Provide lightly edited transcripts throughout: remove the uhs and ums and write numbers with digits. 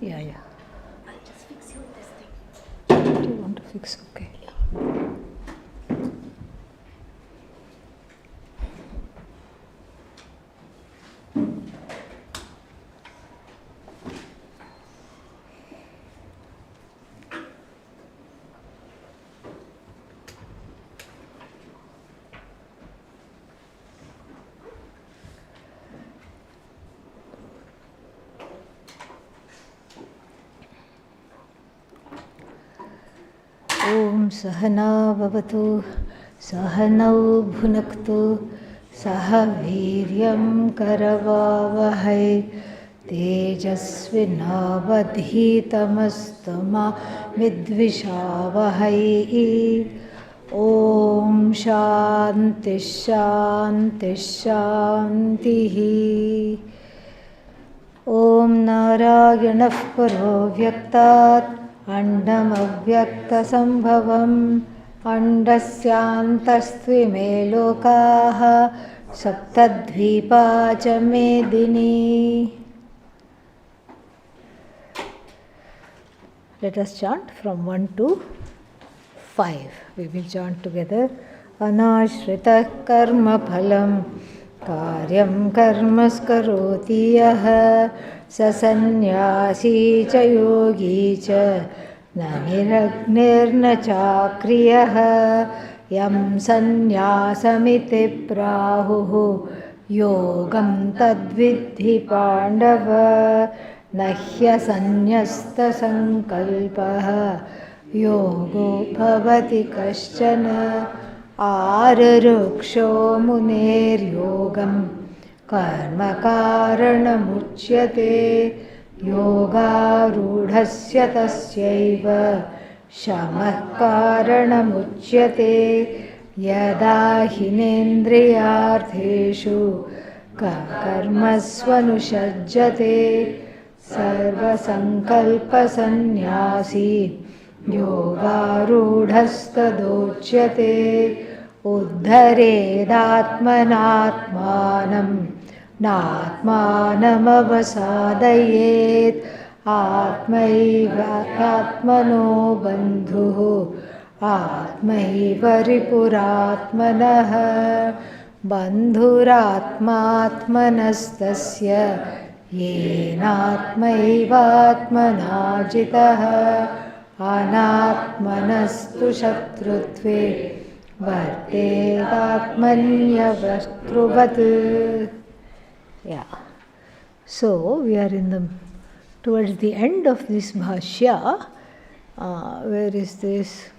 Yeah. I'll just fix you this thing. What do you want to fix? Okay. Om Sahana Bhavatu Sahanau Bhunaktu Sahaviryam Karavavahai Tejasvinavadhitamastama Vidvishavahai. Om Shanti Shanti Shanti. Om Narayanah Paro Vyaktat Andamavyaktasambhavam Andasyantastvime lokaha Saptadvipa cha medini. Let us chant from 1 to 5. We will chant together. Anashrita karma phalam karyam karmaskaroti yaha sasannyasi cha yogi cha na niragnirna chakriyah yam sanyasamiti prahuhu yogam tadvidhi pandava nahya sanyasta sankalpah yogo bhavati kaschana आरुरुक्षो मुनेर्योगं कर्मकारणमुच्यते योगारूढस्य तस्यैव शमः कारणमुच्यते यदा हिनेन्द्रियार्थेषु कर्मस्वनुषज्जते सर्वसङ्कल्पसन्न्यासी योगारूढस्तदोच्यते उद्धरेदात्मनात्मानं नात्मानमवसादयेत् आत्मैव आत्मनो बन्धुः आत्मैव रिपुरात्मनः बन्धुरात्मात्मनस्तस्य येनात्मैवात्मना जितः अनात्मनस्तु शत्रुत्वे Vartethatmanyavastruvat. Yeah. So we are towards the end of this bhashya. Where is this?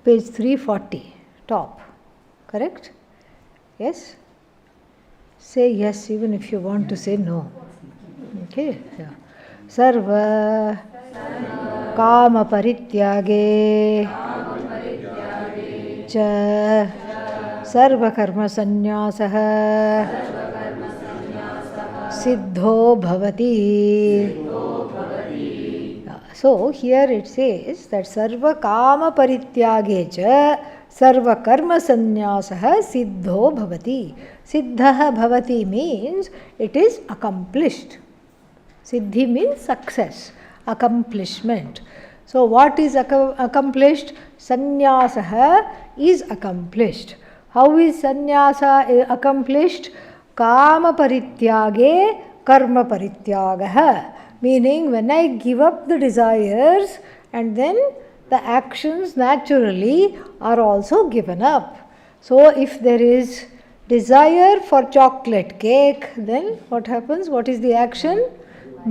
Page 340, top. Correct? Yes? Say yes even if you want to say no. Okay? Yeah. Sarva Kama Parityage Cha Sarva Karma Sannyasah Siddho Bhavati. So here it says that Sarva Kama Parityage Cha Sarva Karma Sannyasah Siddho Bhavati. Siddha Bhavati means it is accomplished. Siddhi means success, accomplishment. So what is accomplished? Sannyasa is accomplished. How is sannyasa accomplished? Kama parityage karma parityagah. Meaning when I give up the desires and then the actions naturally are also given up. So if there is desire for chocolate cake, then what happens? What is the action?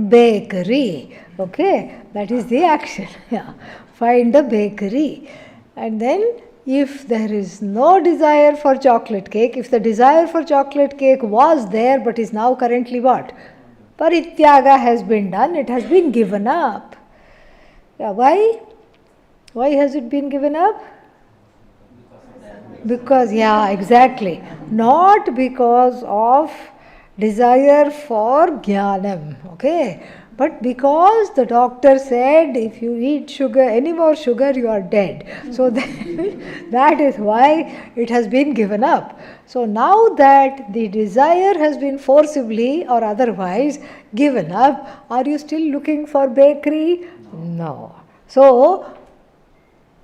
Bakery. Okay, that is the action. Yeah. Find a bakery. And then if there is no desire for chocolate cake, if the desire for chocolate cake was there but is now currently what? Parityaga has been done, it has been given up. Yeah, why? Why has it been given up? Because, yeah, exactly. Not because of desire for jnanam, okay? But because the doctor said if you eat sugar, any more sugar, you are dead. So that is why it has been given up. So now that the desire has been forcibly or otherwise given up, are you still looking for bakery? No. So,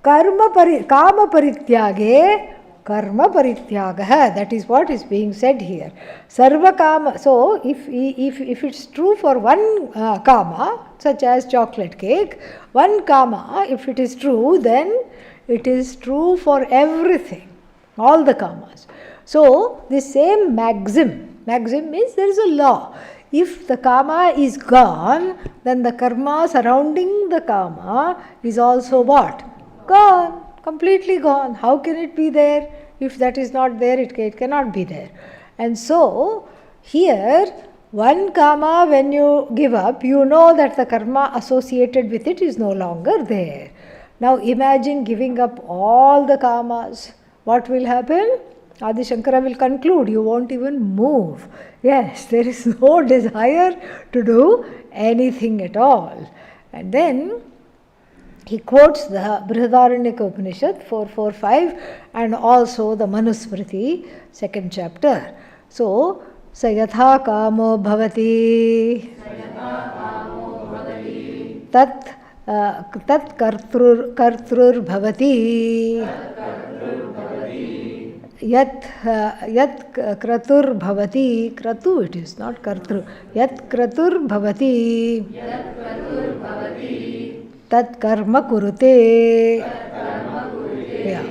kama parityage karma parityagaha. That is what is being said here. Sarva kama. So, if it's true for one kama, such as chocolate cake, one kama, if it is true, then it is true for everything, all the kamas. So, the same maxim means there is a law. If the kama is gone, then the karma surrounding the kama is also what? Gone, completely gone. How can it be there? If that is not there, it cannot be there. And so, here, one kama, when you give up, you know that the karma associated with it is no longer there. Now, imagine giving up all the kamas. What will happen? Adi Shankara will conclude, you won't even move. Yes, there is no desire to do anything at all. And then he quotes the Brihadaranyaka Upanishad 4.4.5 and also the Manusmriti, 2nd chapter. So, Sayatha kamo bhavati tat kartrur bhavati yat kratur bhavati, kratu it is, not kartru, yat kratur bhavati tat karma kurute. Yeah.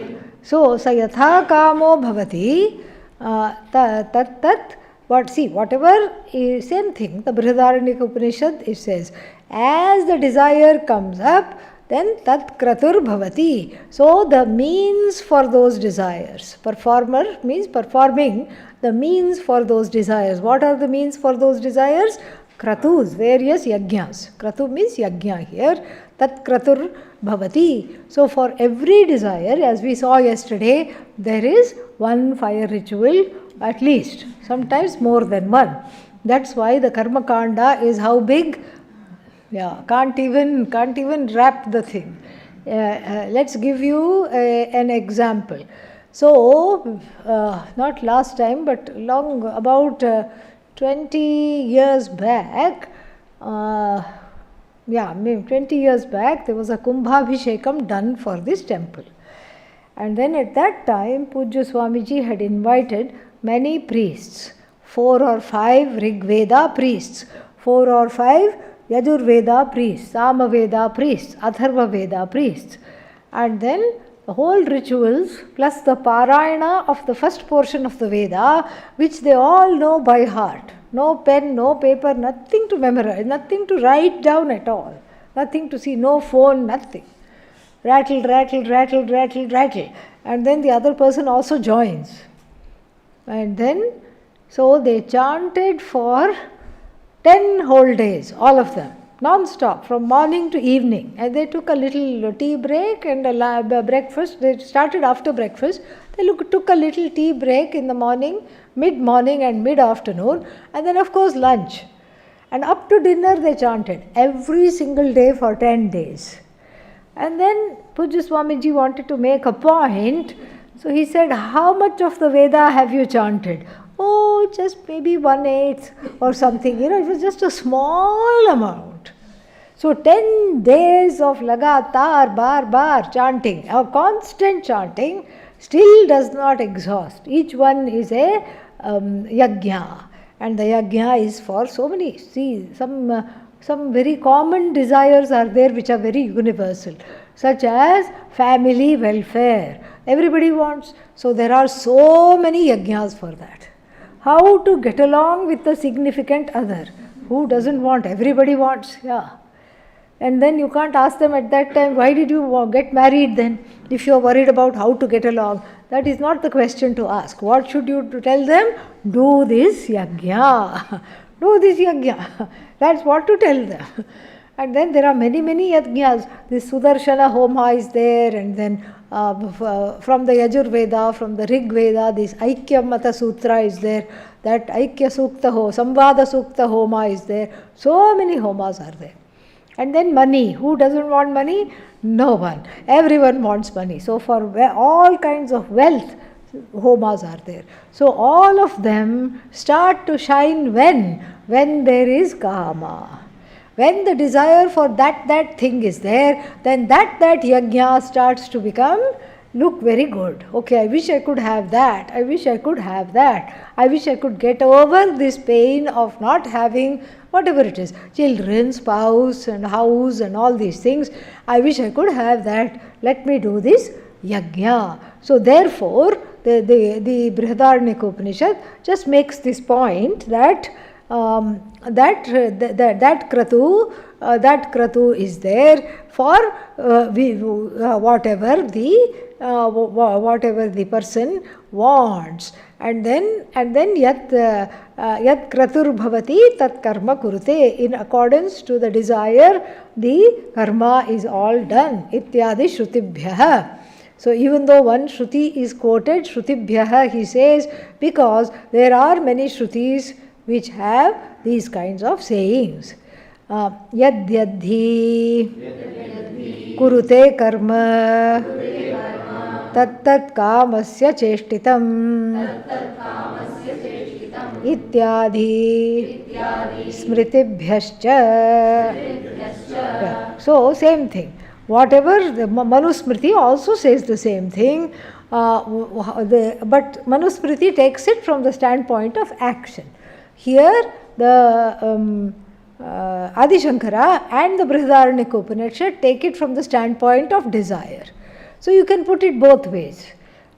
So, sayatha kamo bhavati tat whatever is same thing, the Brihadaranyaka Upanishad, it says, as the desire comes up, then tat kratur bhavati. So the means for those desires. Performer means performing the means for those desires. What are the means for those desires? Kratus, various yajnas. Kratu means yajna here. Tat kratur bhavati. So for every desire, as we saw yesterday, there is one fire ritual at least. Sometimes more than one. That's why the karma kanda is how big? Yeah, can't even wrap the thing. Let's give you an example. So, not last time, but about 20 years back, 20 years back, there was a Kumbhabhishekam done for this temple. And then at that time, Pujya Swamiji had invited many priests, 4 or 5 Rig Veda priests, 4 or 5 Yajurveda priests, Samaveda priests, Atharva Veda priests. And then the whole rituals plus the Parayana of the first portion of the Veda, which they all know by heart. No pen, no paper, nothing to memorize, nothing to write down at all, nothing to see, no phone, nothing. Rattle, rattle, rattle, rattle, rattle. And then the other person also joins. And then, so they chanted for 10 whole days, all of them, non-stop, from morning to evening. And they took a little tea break and a breakfast. They started after breakfast. They took a little tea break in the morning, mid-morning and mid-afternoon. And then, of course, lunch. And up to dinner, they chanted every single day for 10 days. And then Pujya Swamiji wanted to make a point. So he said, how much of the Veda have you chanted? Oh, just maybe 1/8 or something. It was just a small amount. So 10 days of lagatar, bar chanting, or constant chanting, still does not exhaust. Each one is a yajna. And the yajna is for so many. See, some very common desires are there which are very universal, such as family welfare. Everybody wants. So there are so many yajnas for that. How to get along with the significant other. Who doesn't want? Everybody wants. Yeah. And then you can't ask them at that time, why did you get married then? If you are worried about how to get along. That is not the question to ask. What should you tell them? Do this yajna. Do this yajna. That's what to tell them. And then there are many yajnas. This Sudarshana Homa is there, and then from the Yajurveda, from the Rig Veda, this Aikya Mata Sutra is there. That Aikya Sukta Samvada Sukta Homa is there. So many homas are there. And then money. Who doesn't want money? No one. Everyone wants money. So for all kinds of wealth, homas are there. So all of them start to shine when there is kama. When the desire for that thing is there, then that yajna starts to become, look very good. Okay, I wish I could have that. I wish I could have that. I wish I could get over this pain of not having whatever it is, children, spouse and house and all these things. I wish I could have that. Let me do this yajna. So therefore, the Brihadaranyaka Upanishad just makes this point that that kratu is there for whatever the person wants, and then yat kratur bhavati tat karma kurute. In accordance to the desire, the karma is all done. Ityadi shrutibhyah. So even though one Shruti is quoted, Shrutibhyaha, he says, because there are many Shrutis which have these kinds of sayings. Yad yadhi kurute karma tat tat kamasya cheshtitam ityadhi smritibhyascha. So same thing. Whatever, the Manusmriti also says the same thing, but Manusmriti takes it from the standpoint of action. Here, the Adi Shankara and the Brihadaranyaka Upanishad take it from the standpoint of desire. So you can put it both ways.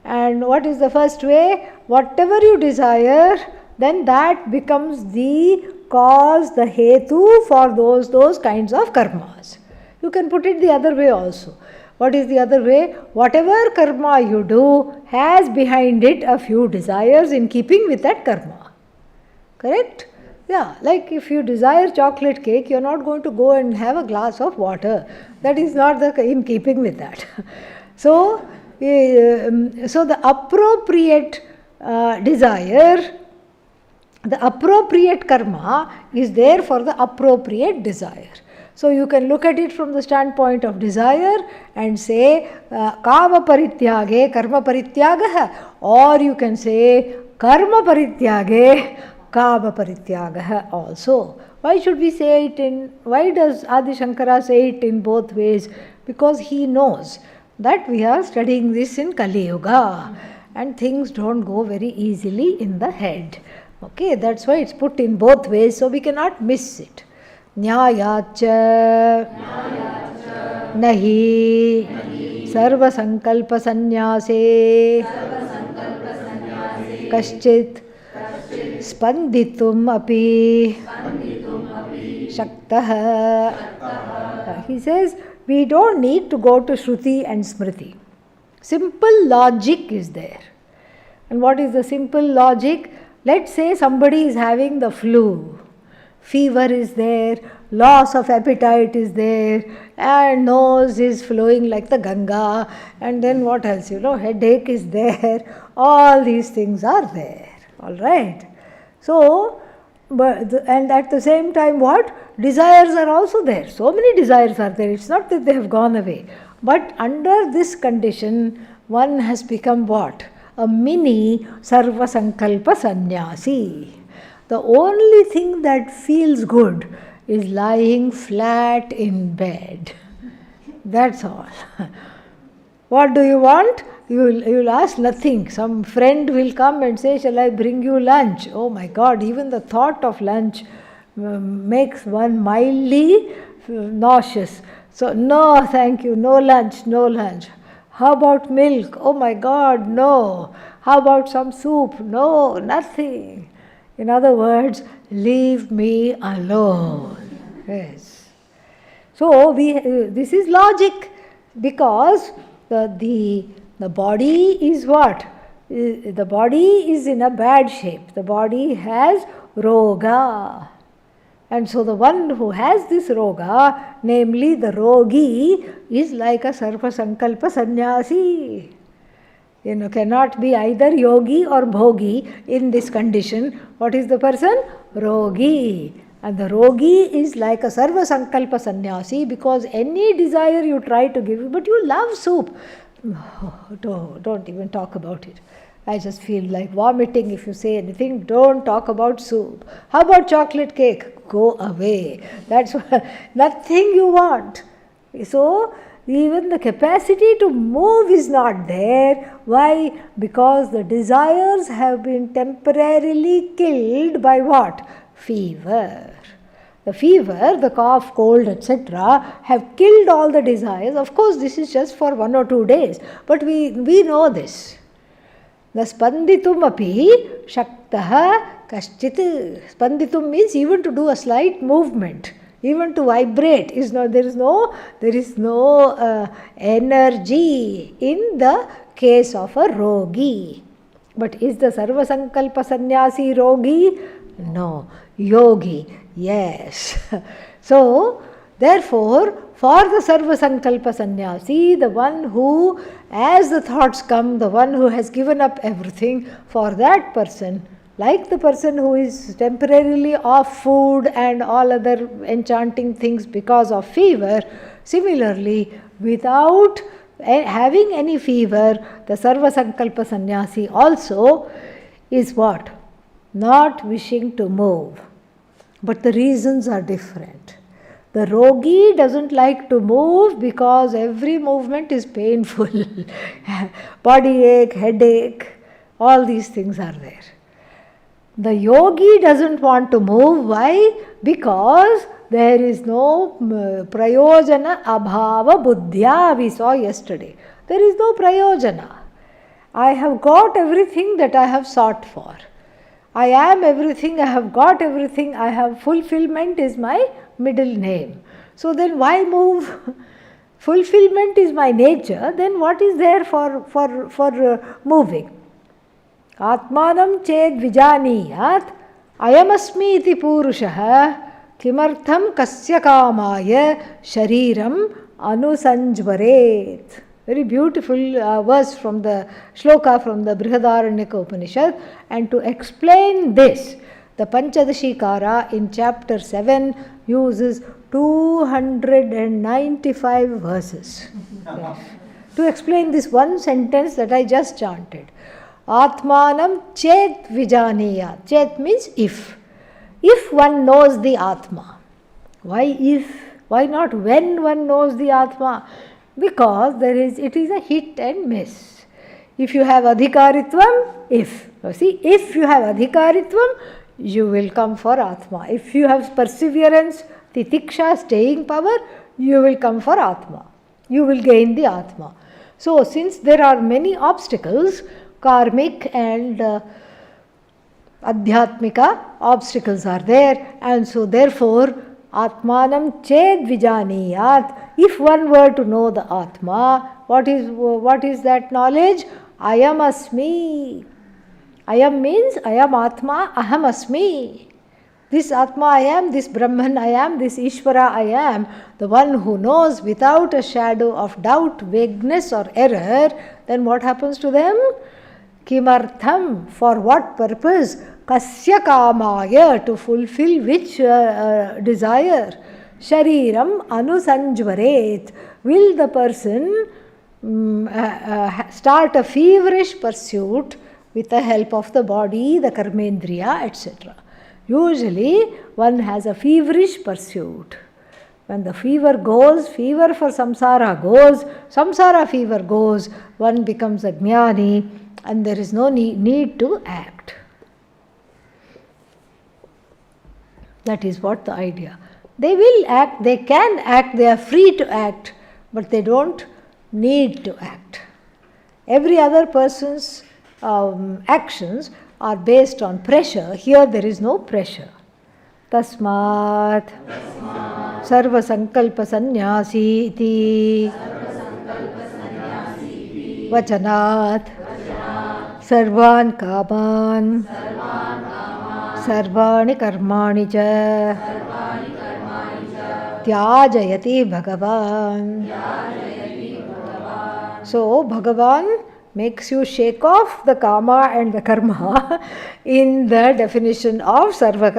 And what is the first way? Whatever you desire, then that becomes the cause, the hetu for those kinds of karmas. You can put it the other way also. What is the other way? Whatever karma you do has behind it a few desires in keeping with that karma. Correct? Yeah, like if you desire chocolate cake, you are not going to go and have a glass of water. That is not in keeping with that. So the appropriate desire, the appropriate karma is there for the appropriate desire. So you can look at it from the standpoint of desire and say kama parityage karma parityagah, or you can say karma parityage kama parityagah also. Why should we say it why does Adi Shankara say it in both ways? Because he knows that we are studying this in Kali Yuga and things don't go very easily in the head. Okay, that's why it's put in both ways, so we cannot miss it. Nyayacha nahi sarva sankalpa sanyase kaschit spanditum api shaktah. He says we don't need to go to Shruti and Smriti. Simple logic is there. And what is the simple logic? Let's say somebody is having the flu. Fever is there, loss of appetite is there, and nose is flowing like the Ganga, and then what else? Headache is there. All these things are there. All right. So, and at the same time, what? Desires are also there. So many desires are there. It's not that they have gone away. But under this condition, one has become what? A mini Sarva Sankalpa Sannyasi. The only thing that feels good is lying flat in bed. That's all. What do you want? You'll ask nothing. Some friend will come and say, shall I bring you lunch? Oh my God, even the thought of lunch makes one mildly nauseous. So, no, thank you, no lunch, no lunch. How about milk? Oh my God, no. How about some soup? No, nothing. In other words, leave me alone. Yes. So this is logic, because the body is what? The body is in a bad shape. The body has roga. And so the one who has this roga, namely the rogi, is like a sarva sankalpa sannyasi. Cannot be either yogi or bhogi in this condition. What is the person? Rogi. And the rogi is like a sarva sankalpa sannyasi, because any desire you try to give, but you love soup. Oh, don't even talk about it. I just feel like vomiting if you say anything. Don't talk about soup. How about chocolate cake? Go away. That's nothing you want. So, even the capacity to move is not there. Why? Because the desires have been temporarily killed by what? Fever. The fever, the cough, cold, etc. have killed all the desires. Of course, this is just for 1 or 2 days. But we know this. The spanditum api shaktaha kaschit. Spanditum means even to do a slight movement. Even to vibrate there is no energy in the case of a rogi. But is the Sarva Sankalpa Sannyasi rogi? No. Yogi, yes. So, therefore, for the Sarva Sankalpa Sannyasi, the one who, as the thoughts come, the one who has given up everything, for that person, like the person who is temporarily off food and all other enchanting things because of fever, similarly, without having any fever, the Sarva Sankalpa Sannyasi also is what? Not wishing to move. But the reasons are different. The rogi doesn't like to move because every movement is painful. Body ache, headache, all these things are there. The yogi doesn't want to move. Why? Because there is no prayojana abhava buddhya, we saw yesterday. There is no prayojana. I have got everything that I have sought for. I am everything, I have got everything, I have fulfillment is my middle name. So then why move? Fulfillment is my nature, then what is there for moving? Atmanam ched vijaniyat ayamasmi iti purushaha kimartham kasya kamaya shariram anusanjvaret. Very beautiful verse from the shloka from the Brihadaranyaka Upanishad. And to explain this, the Panchadashikara in chapter 7 uses 295 verses to explain this one sentence that I just chanted. Atmanam chet vijaniyat. Chet means if. If one knows the Atma. Why if? Why not when one knows the Atma? Because it is a hit and miss. If you have adhikaritvam, if you have adhikaritvam, you will come for Atma. If you have perseverance, titiksha, staying power, you will come for Atma. You will gain the Atma. So, since there are many obstacles, karmic and adhyatmika obstacles are there, and so therefore, Atmanam ched vijaniyat. If one were to know the Atma, what is that knowledge? Ayam asmi. Ayam means Ayam Atma, Aham asmi. This Atma I am, this Brahman I am, this Ishvara I am, the one who knows without a shadow of doubt, vagueness or error, then what happens to them? Kimartham, for what purpose? Kasya kamaya, to fulfill which desire? Shariram anusanjvaret, will the person start a feverish pursuit with the help of the body, the karmendriya, etc. Usually one has a feverish pursuit. When the fever goes, fever for samsara goes, samsara fever goes, one becomes a jnani and there is no need to act. That is what the idea. They will act, they can act, they are free to act, but they don't need to act. Every other person's actions are based on pressure. Here there is no pressure. Tasmat sarva sankalpa sannyasi iti vachanat sarvan kaman sarvani karmani cha tyajayati bhagavan. So Bhagavan makes you shake off the kama and the karma in the definition of sarva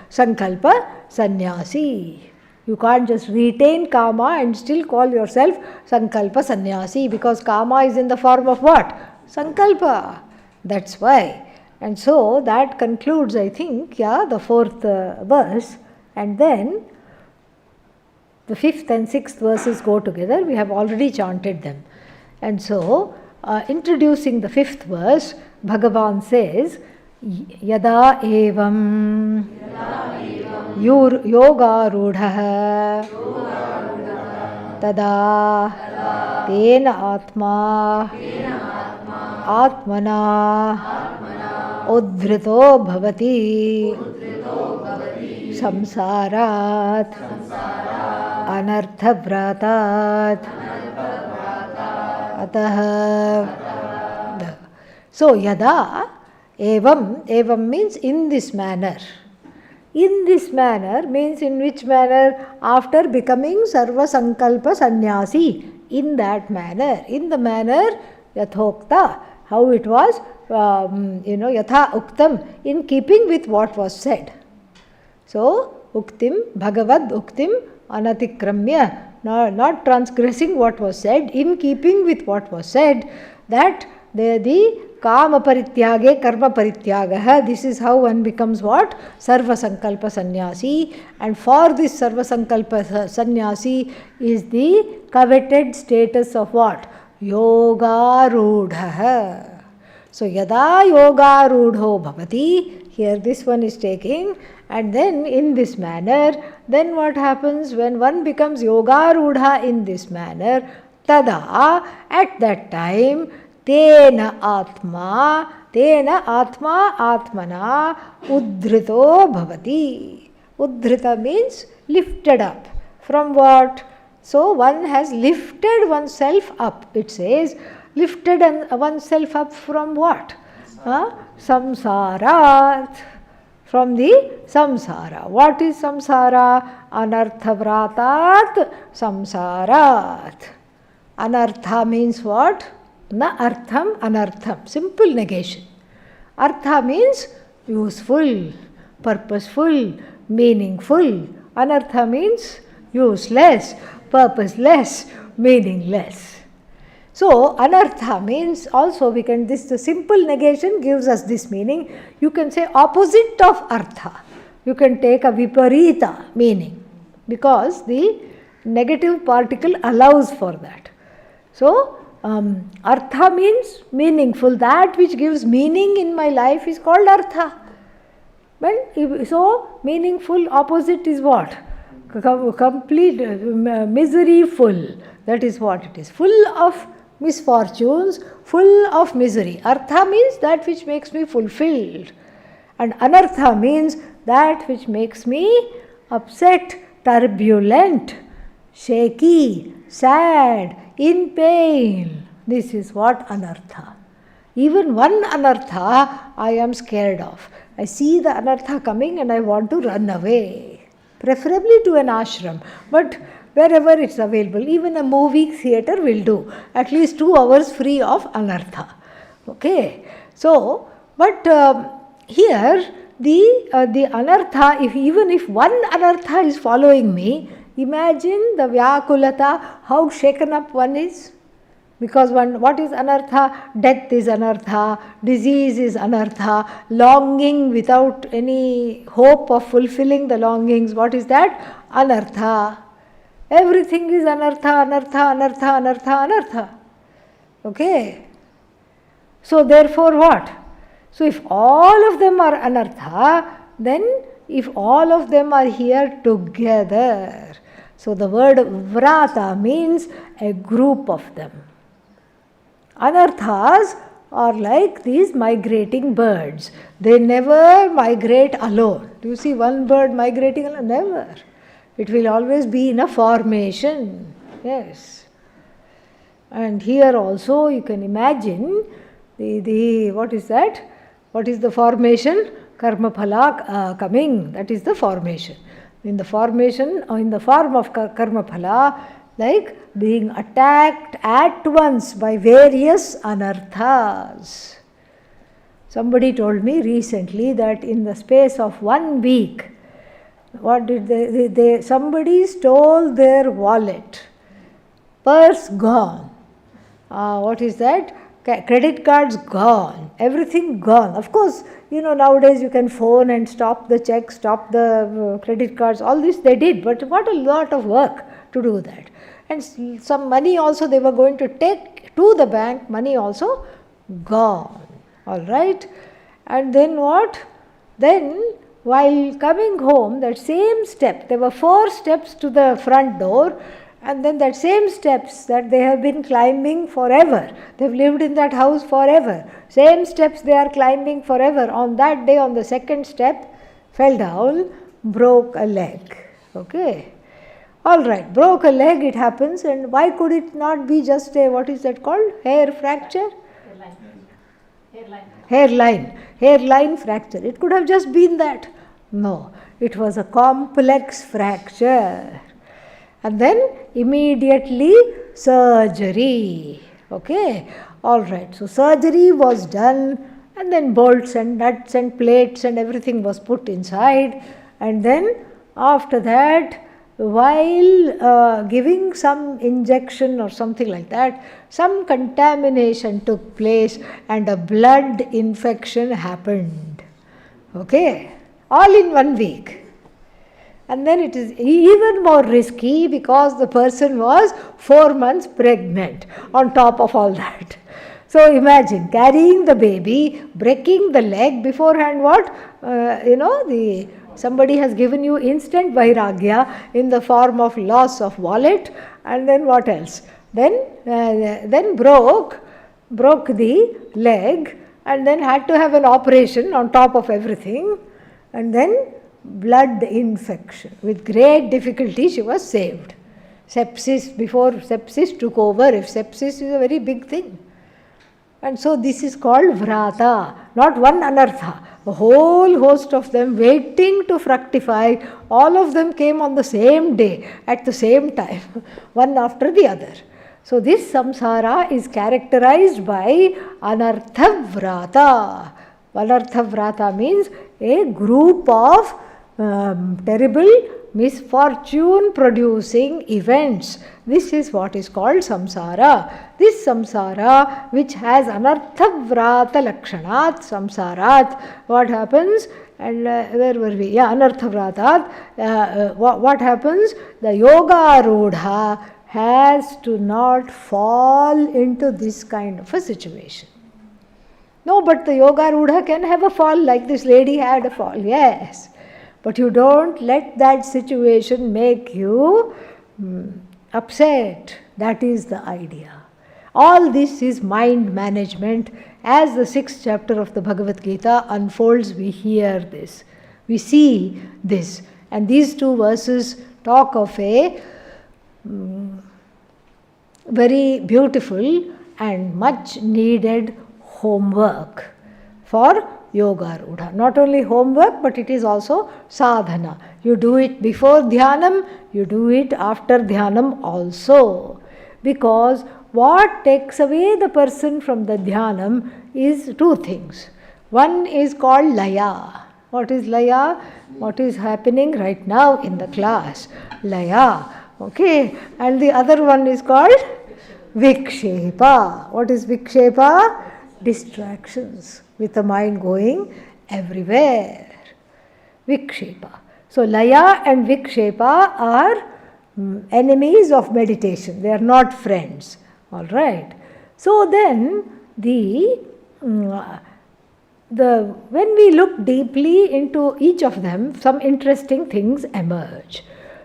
sankalpa sannyasi. You can't just retain kama and still call yourself sankalpa sannyasi, because kama is in the form of what? Sankalpa. That's why. And so that concludes, I think, the fourth verse. And then the fifth and sixth verses go together. We have already chanted them. And so, introducing the fifth verse, Bhagavan says, Yada evam yogarudha tada tena atma atmana udhrito bhavati samsarat anarthavratat ataha. So yada evam means in this manner. In this manner means in which manner? After becoming sarva sankalpa sannyasi. In that manner, in the manner yathokta, how it was, yatha uktam, in keeping with what was said. So uktim, bhagavad uktim anatikramya, not transgressing what was said, in keeping with what was said, that the kama parityage karma parityagaha, this is how one becomes what? Sarva sankalpa sannyasi. And for this sarva sankalpa sannyasi is the coveted status of what? Yoga rudha. So yada yoga rudho bhavati, here this one is taking, and then in this manner, then what happens when one becomes yoga rudha in this manner? Tada, at that time, tena atma atmana udhrito bhavati. Udhrita means lifted up. From what? So one has lifted oneself up. It says, lifted oneself up from what? Samsarat. From the samsara. What is samsara? Anarthavratat samsarat. Anartha means what? Na artham anartham. Simple negation. Artha means useful, purposeful, meaningful. Anartha means useless, purposeless, meaningless. So, anartha means also we can, the simple negation gives us this meaning. You can say opposite of artha. You can take a viparita meaning because the negative particle allows for that. So, artha means meaningful. That which gives meaning in my life is called artha. So, meaningful opposite is what? Complete miseryful. That is what it is. Full of misfortunes, full of misery. Artha means that which makes me fulfilled. And anartha means that which makes me upset, turbulent, shaky, sad, in pain. This is what anartha. Even one anartha I am scared of. I see the anartha coming and I want to run away. Preferably to an ashram. But wherever it's available, even a movie theater will do. At least 2 hours free of anartha. Okay. So, but here the anartha, even if one anartha is following me, imagine the vyakulata, how shaken up one is. Because what is anartha? Death is anartha, disease is anartha, longing without any hope of fulfilling the longings. What is that? Anartha. Everything is anartha, anartha, anartha, anartha, anartha. Okay. So therefore what? So if all of them are anartha, then if all of them are here together. So the word vrata means a group of them. Anarthas are like these migrating birds. They never migrate alone. Do you see one bird migrating alone? Never. It will always be in a formation. Yes. And here also you can imagine the what is that? What is the formation? Karma phala coming. That is the formation. In the formation, or in the form of karma phala, like being attacked at once by various anarthas. Somebody told me recently that in the space of 1 week, what did they somebody stole their wallet, purse gone. What is that? Credit cards gone, everything gone. Of course, nowadays you can phone and stop the check, stop the credit cards, all this they did, but what a lot of work to do that. And some money also they were going to take to the bank, money also gone. All right. And then what? Then while coming home, that same step, there were 4 steps to the front door, and then that same steps that they have been climbing forever, they've lived in that house forever, same steps they are climbing forever. On that day, on the second step, fell down, broke a leg. Okay. All right, broke a leg, it happens, and why could it not be just a, what is that called? Hair fracture? Hairline fracture. It could have just been that. No, it was a complex fracture. And then immediately surgery. Okay, all right. So surgery was done, and then bolts and nuts and plates and everything was put inside. And then after that, while giving some injection or something like that, some contamination took place and a blood infection happened. Okay, all in 1 week. And then it is even more risky because the person was 4 months pregnant on top of all that. So imagine carrying the baby, breaking the leg beforehand. What? Somebody has given you instant vairagya in the form of loss of wallet, and then what else? Then broke the leg, and then had to have an operation on top of everything, and then blood infection. With great difficulty she was saved. Sepsis, before sepsis took over, if sepsis is a very big thing. And so this is called vrata, not one anartha. A whole host of them waiting to fructify, all of them came on the same day, at the same time, one after the other. So this samsara is characterized by anartha vrata. Anartha vrata means a group of terrible misfortune producing events. This is what is called samsara. This samsara, which has anartha vrata lakshanat samsarat, what happens? And where were we? Yeah, anartha vratat. What happens? The yoga rudha has to not fall into this kind of a situation. No, but the yoga rudha can have a fall, like this lady had a fall, yes. But you don't let that situation make you upset. That is the idea. All this is mind management. As the 6th chapter of the Bhagavad Gita unfolds, we hear this. We see this. And these 2 verses talk of a very beautiful and much needed homework for yoga rudha. Not only homework, but it is also sadhana. You do it before dhyanam, you do it after dhyanam also. Because what takes away the person from the dhyanam is 2 things. One is called laya. What is laya? What is happening right now in the class? Laya. Okay. And the other one is called vikshepa. What is vikshepa? Distractions, with the mind going everywhere. Vikshepa. So laya and vikshepa are enemies of meditation. They are not friends. All right. So then when we look deeply into each of them, some interesting things emerge.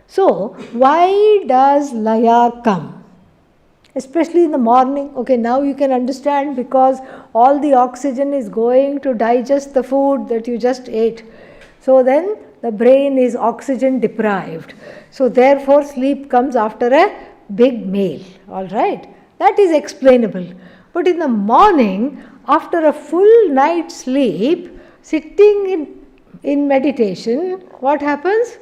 So why does laya come? Especially in the morning. Okay, now you can understand, because all the oxygen is going to digest the food that you just ate. So then the brain is oxygen deprived. So therefore sleep comes after a big meal. All right. That is explainable. But in the morning, after a full night's sleep, sitting in meditation, what happens?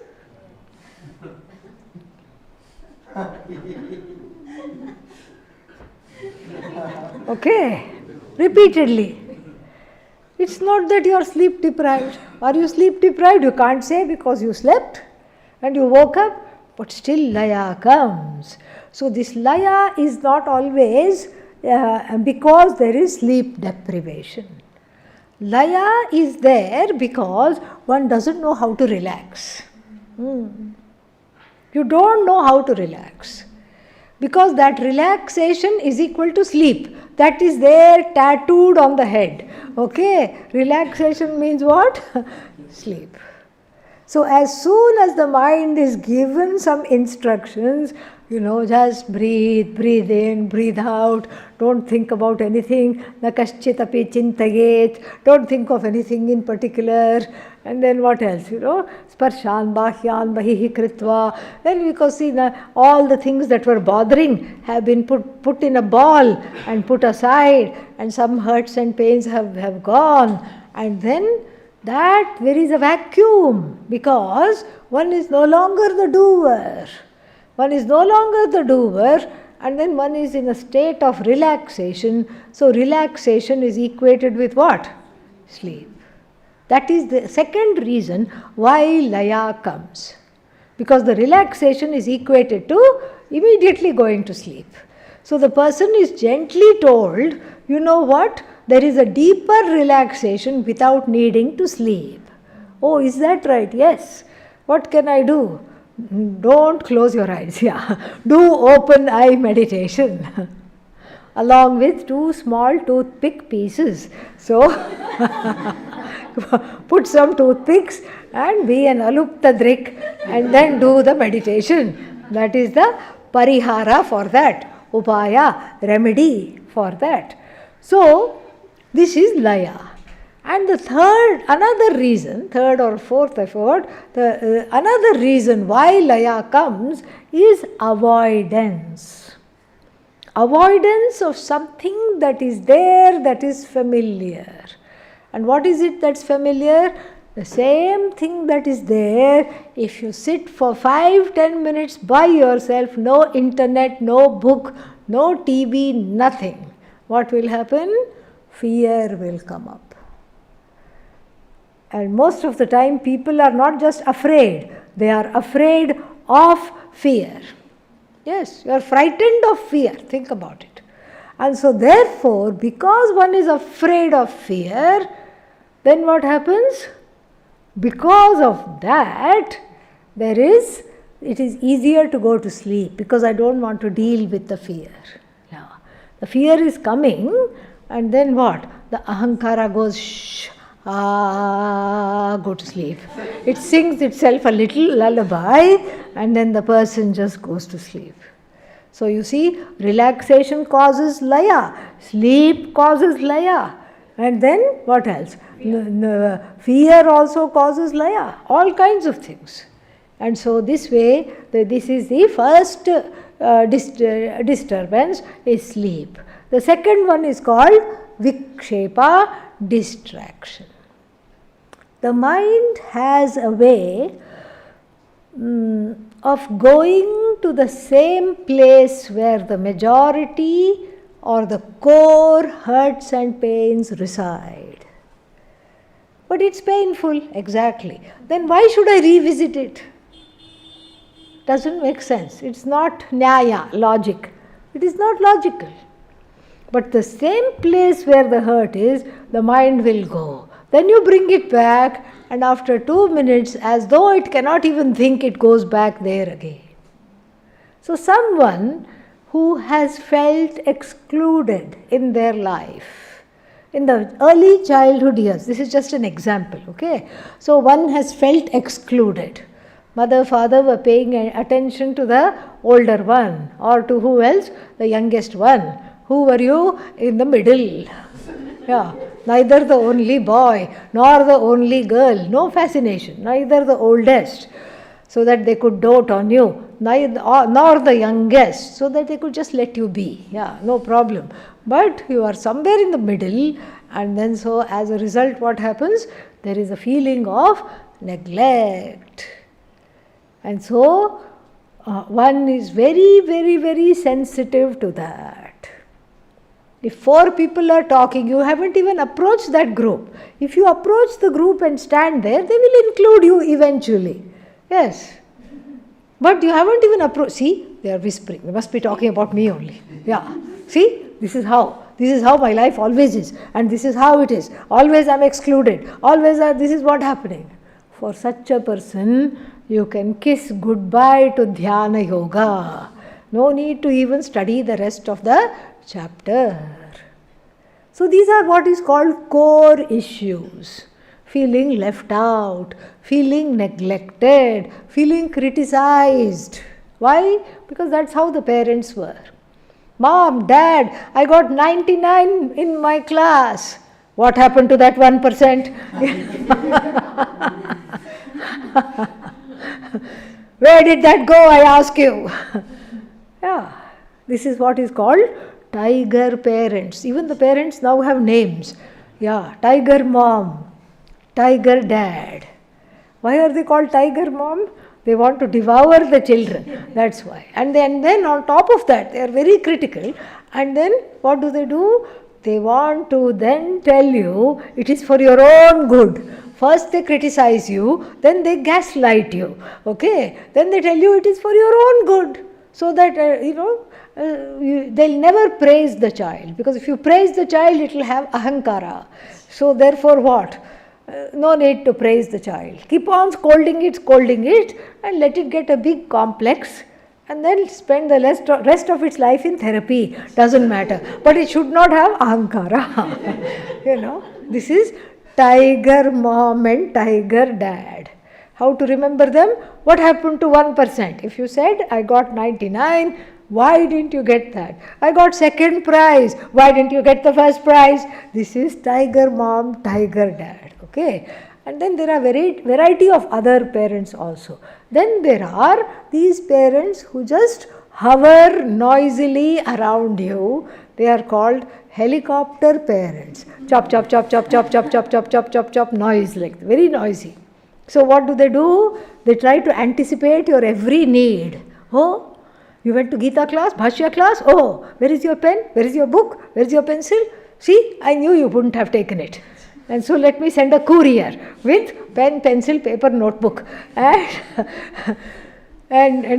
Okay, repeatedly. It's not that you are sleep deprived. Are you sleep deprived? You can't say, because you slept and you woke up, but still laya comes. So this laya is not always because there is sleep deprivation. Laya is there because one doesn't know how to relax. You don't know how to relax. Because that relaxation is equal to sleep. That is there tattooed on the head. Okay? Relaxation means what? Sleep. So as soon as the mind is given some instructions, just breathe in, breathe out, don't think about anything, na kaschit api chintayet, don't think of anything in particular, and then what else, sparshan, bahyan, bahihi kritva, then because all the things that were bothering have been put in a ball and put aside, and some hurts and pains have gone, and then that there is a vacuum because one is no longer the doer. One is no longer the doer, and then one is in a state of relaxation. So relaxation is equated with what? Sleep. That is the second reason why laya comes. Because the relaxation is equated to immediately going to sleep. So the person is gently told, you know what? There is a deeper relaxation without needing to sleep. Oh, is that right? Yes. What can I do? Don't close your eyes. Do open eye meditation along with 2 small toothpick pieces. So put some toothpicks and be an aluptadrik and then do the meditation. That is the parihara for that. Upaya, remedy for that. So this is laya. And the another reason, third or fourth, I forgot, another reason why laya comes is avoidance. Avoidance of something that is there, that is familiar. And what is it that's familiar? The same thing that is there. If you sit for 5-10 minutes by yourself, no internet, no book, no TV, nothing, what will happen? Fear will come up. And most of the time people are not just afraid, they are afraid of fear. Yes, you are frightened of fear, think about it. And so therefore, because one is afraid of fear, then what happens? Because of that, it is easier to go to sleep because I don't want to deal with the fear. Now, the fear is coming and then what? The ahankara goes, shh. Go to sleep. It sings itself a little lullaby and then the person just goes to sleep. So you see, relaxation causes laya, sleep causes laya, and then what else? Fear also causes laya, all kinds of things. And so this way, this is the first disturbance is sleep. The second one is called vikshepa, distraction. The mind has a way of going to the same place where the majority or the core hurts and pains reside. But it's painful, exactly. Then why should I revisit it? Doesn't make sense. It's not nyaya, logic. It is not logical. But the same place where the hurt is, the mind will go. Then you bring it back, and after 2 minutes, as though it cannot even think, it goes back there again. So someone who has felt excluded in their life, in the early childhood years, this is just an example, okay? So one has felt excluded. Mother, father were paying attention to the older one, or to who else? The youngest one. Who were you? In the middle. Yeah. Neither the only boy, nor the only girl, no fascination, neither the oldest, so that they could dote on you, nor the youngest, so that they could just let you be. Yeah, no problem. But you are somewhere in the middle, and then so as a result, what happens? There is a feeling of neglect. And so one is very, very, very sensitive to that. If 4 people are talking, you haven't even approached that group. If you approach the group and stand there, they will include you eventually. Yes. But you haven't even approached. See, they are whispering. They must be talking about me only. Yeah. See, this is how my life always is, and this is how it is. Always I am excluded. Always this is what happening. For such a person, you can kiss goodbye to Dhyana Yoga. No need to even study the rest of the chapter. So these are what is called core issues. Feeling left out, feeling neglected, feeling criticized. Why? Because that's how the parents were. Mom, Dad, I got 99 in my class. What happened to that 1%? Where did that go, I ask you? Yeah, this is what is called tiger parents. Even the parents now have names. Yeah, tiger mom, tiger dad. Why are they called tiger mom? They want to devour the children. That's why. And then on top of that, they are very critical. And then what do? They want to then tell you it is for your own good. First they criticize you, then they gaslight you. Okay? Then they tell you it is for your own good. So that, they'll never praise the child. Because if you praise the child, it will have ahankara. So therefore what? No need to praise the child. Keep on scolding it, and let it get a big complex, and then spend the rest of its life in therapy. Doesn't matter. But it should not have ahankara. This is tiger mom and tiger dad. How to remember them? What happened to 1%? If you said, I got 99, why didn't you get that? I got second prize. Why didn't you get the first prize? This is tiger mom, tiger dad. Okay? And then there are variety of other parents also. Then there are these parents who just hover noisily around you. They are called helicopter parents. Chop, chop, chop, chop, chop, chop, chop, chop, chop, chop, chop, noise, like very noisy. So what do? They try to anticipate your every need. Oh, you went to Gita class, Bhashya class? Oh, where is your pen? Where is your book? Where is your pencil? See, I knew you wouldn't have taken it. And so let me send a courier with pen, pencil, paper, notebook. And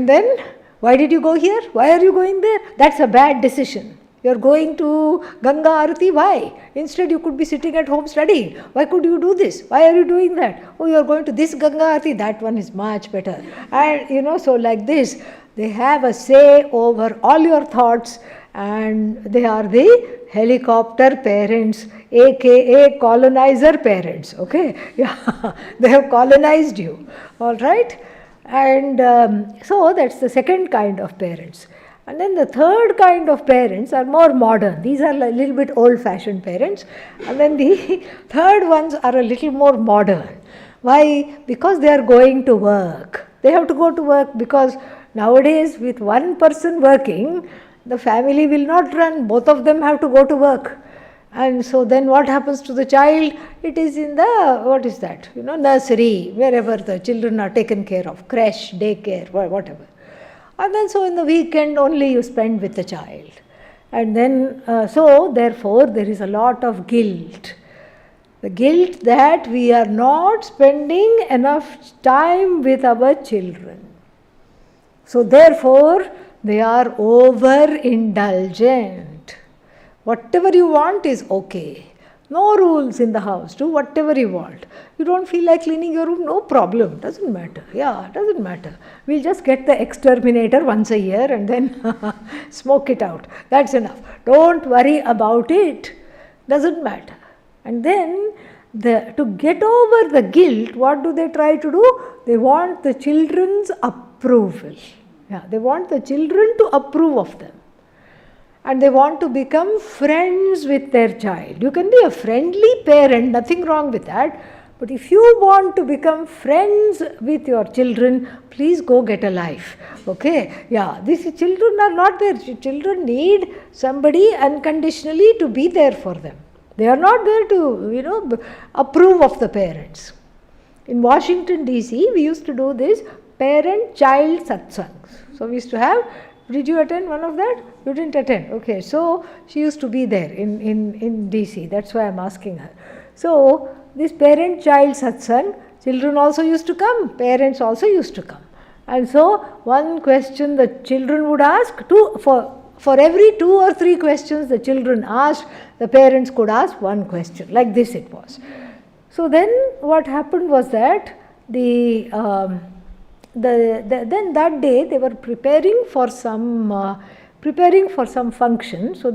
then, why did you go here? Why are you going there? That's a bad decision. You are going to Ganga Arati, why? Instead you could be sitting at home studying. Why could you do this? Why are you doing that? Oh, you are going to this Ganga Arati, that one is much better. And so like this, they have a say over all your thoughts, and they are the helicopter parents, aka colonizer parents. Okay? Yeah, they have colonized you. All right? And so that's the second kind of parents. And then the third kind of parents are more modern. These are a little bit old-fashioned parents. And then the third ones are a little more modern. Why? Because they are going to work. They have to go to work because nowadays with one person working, the family will not run. Both of them have to go to work. And so then what happens to the child? It is in the, nursery, wherever the children are taken care of, creche, daycare, whatever. And then so in the weekend only you spend with the child. And then, so therefore there is a lot of guilt. The guilt that we are not spending enough time with our children. So therefore they are overindulgent. Whatever you want is okay. No rules in the house. Do whatever you want. You don't feel like cleaning your room? No problem. Doesn't matter. Yeah, doesn't matter. We'll just get the exterminator once a year and then smoke it out. That's enough. Don't worry about it. Doesn't matter. And then to get over the guilt, what do they try to do? They want the children's approval. Yeah, they want the children to approve of them. And they want to become friends with their child. You can be a friendly parent, nothing wrong with that. But if you want to become friends with your children, please go get a life. Okay? Yeah, these children are not there. Children need somebody unconditionally to be there for them. They are not there to, approve of the parents. In Washington DC, we used to do this parent-child satsangs. So we used to have. Did you attend one of that? You didn't attend. Okay, so she used to be there in DC. That's why I'm asking her. So this parent-child satsang, children also used to come, parents also used to come. And so one question the children would ask for every 2 or 3 questions the children asked, the parents could ask one question. Like this it was. So then what happened was that then that day they were preparing for some function. So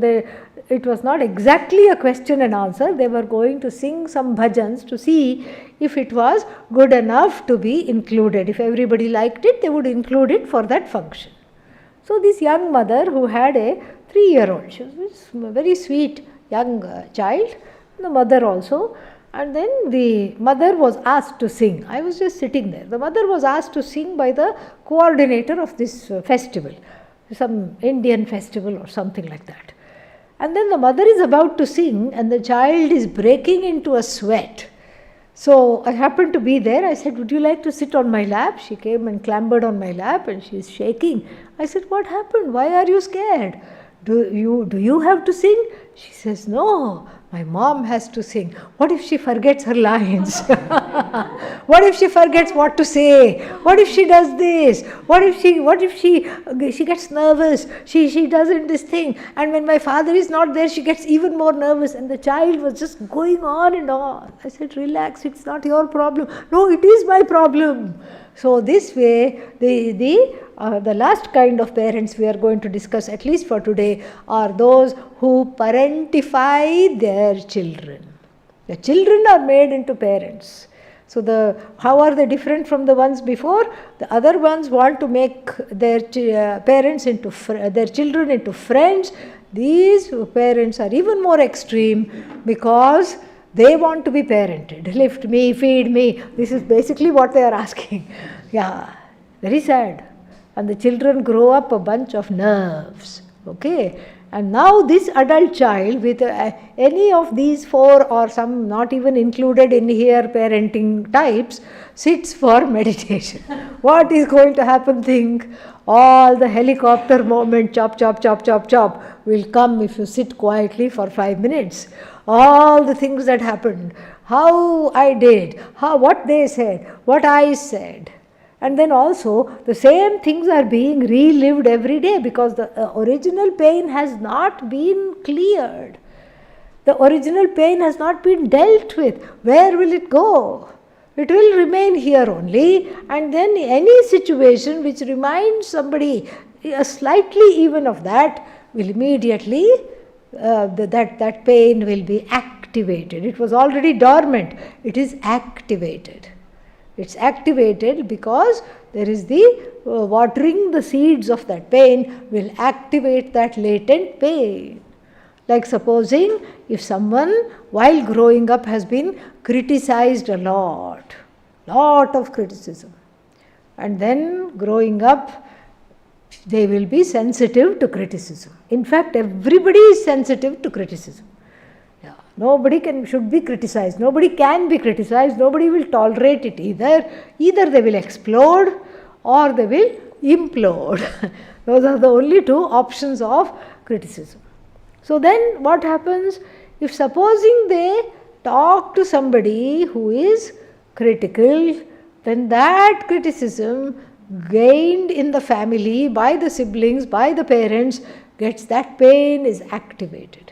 it was not exactly a question and answer. They were going to sing some bhajans to see if it was good enough to be included. If everybody liked it, they would include it for that function. So this young mother who had a 3-year-old, she was a very sweet young child, the mother also. And then the mother was asked to sing. I was just sitting there. The mother was asked to sing by the coordinator of this festival, some Indian festival or something like that. And then the mother is about to sing and the child is breaking into a sweat. So I happened to be there. I said, would you like to sit on my lap? She came and clambered on my lap and she is shaking. I said, what happened? Why are you scared? Do you have to sing? She says, no, my mom has to sing. What if she forgets her lines? What if she forgets what to say? What if she does this? What if she gets nervous? She doesn't this thing. And when my father is not there, she gets even more nervous. And the child was just going on and on. I said, relax, it's not your problem. No, it is my problem. So this way, the last kind of parents we are going to discuss, at least for today, are those who parentify their children. The children are made into parents. So how are they different from the ones before? The other ones want to make their parents into their children into friends. These parents are even more extreme because they want to be parented. Lift me, feed me. This is basically what they are asking. Yeah, very sad. And the children grow up a bunch of nerves. Okay. And now this adult child with any of these 4 or some not even included in here parenting types sits for meditation. What is going to happen? Think all the helicopter moment, chop, chop, chop, chop, chop will come if you sit quietly for 5 minutes. All the things that happened, how I did, what they said, what I said. And then also the same things are being relived every day because the original pain has not been cleared. The original pain has not been dealt with. Where will it go? It will remain here only, and then any situation which reminds somebody slightly even of that will immediately, that pain will be activated. It was already dormant. It is activated. It's activated because there is the watering the seeds of that pain will activate that latent pain. Like supposing if someone while growing up has been criticized a lot of criticism, and then growing up they will be sensitive to criticism. In fact, everybody is sensitive to criticism. Nobody should be criticized. Nobody can be criticized. Nobody will tolerate it either. Either they will explode or they will implode. Those are the only 2 options of criticism. So then what happens? If supposing they talk to somebody who is critical, then that criticism gained in the family by the siblings, by the parents, that pain is activated.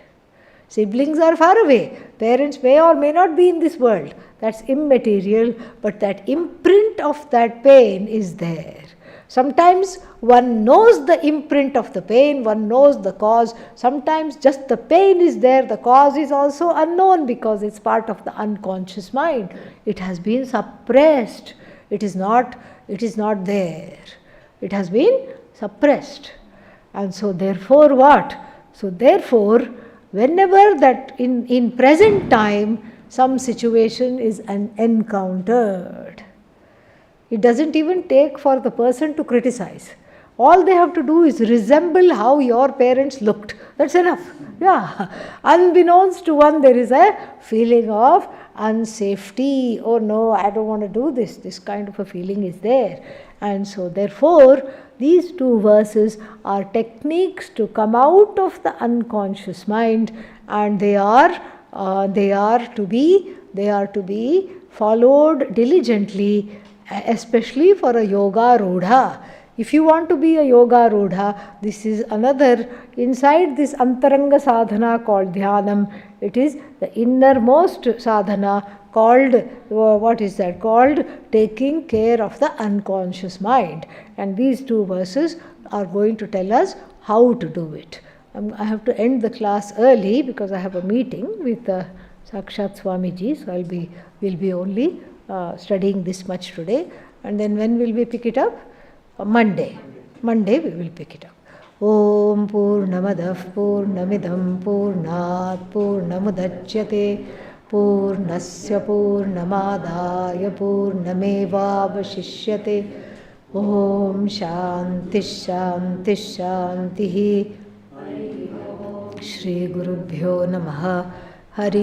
Siblings are far away. Parents may or may not be in this world. That's immaterial, but that imprint of that pain is there. Sometimes one knows the imprint of the pain, one knows the cause. Sometimes just the pain is there, the cause is also unknown because it's part of the unconscious mind. It has been suppressed. It is not there. It has been suppressed. And so therefore what? So therefore, whenever that in present time some situation is encountered, it doesn't even take for the person to criticize. All they have to do is resemble how your parents looked. That's enough. Yeah. Unbeknownst to one, there is a feeling of unsafety. Oh no, I don't want to do this. This kind of a feeling is there. And so therefore, these 2 verses are techniques to come out of the unconscious mind, and they are to be followed diligently, especially for a yoga rudha. If you want to be a yoga rudha, this is another, inside this antaranga sadhana called dhyanam, it is the innermost sadhana called, what is that called? Taking care of the unconscious mind. And these two verses are going to tell us how to do it. I have to end the class early because I have a meeting with Sakshat Swamiji, so we'll be only studying this much today. And then when will we pick it up? Monday we will pick it up. Om Purnamadah Purnamidam Purnat Purnamudachyate Purnasya Purnamadaya Purnamevavashishyate. Om Shanti Shanti Shanti. Shri Gurubhyo Namaha. Hari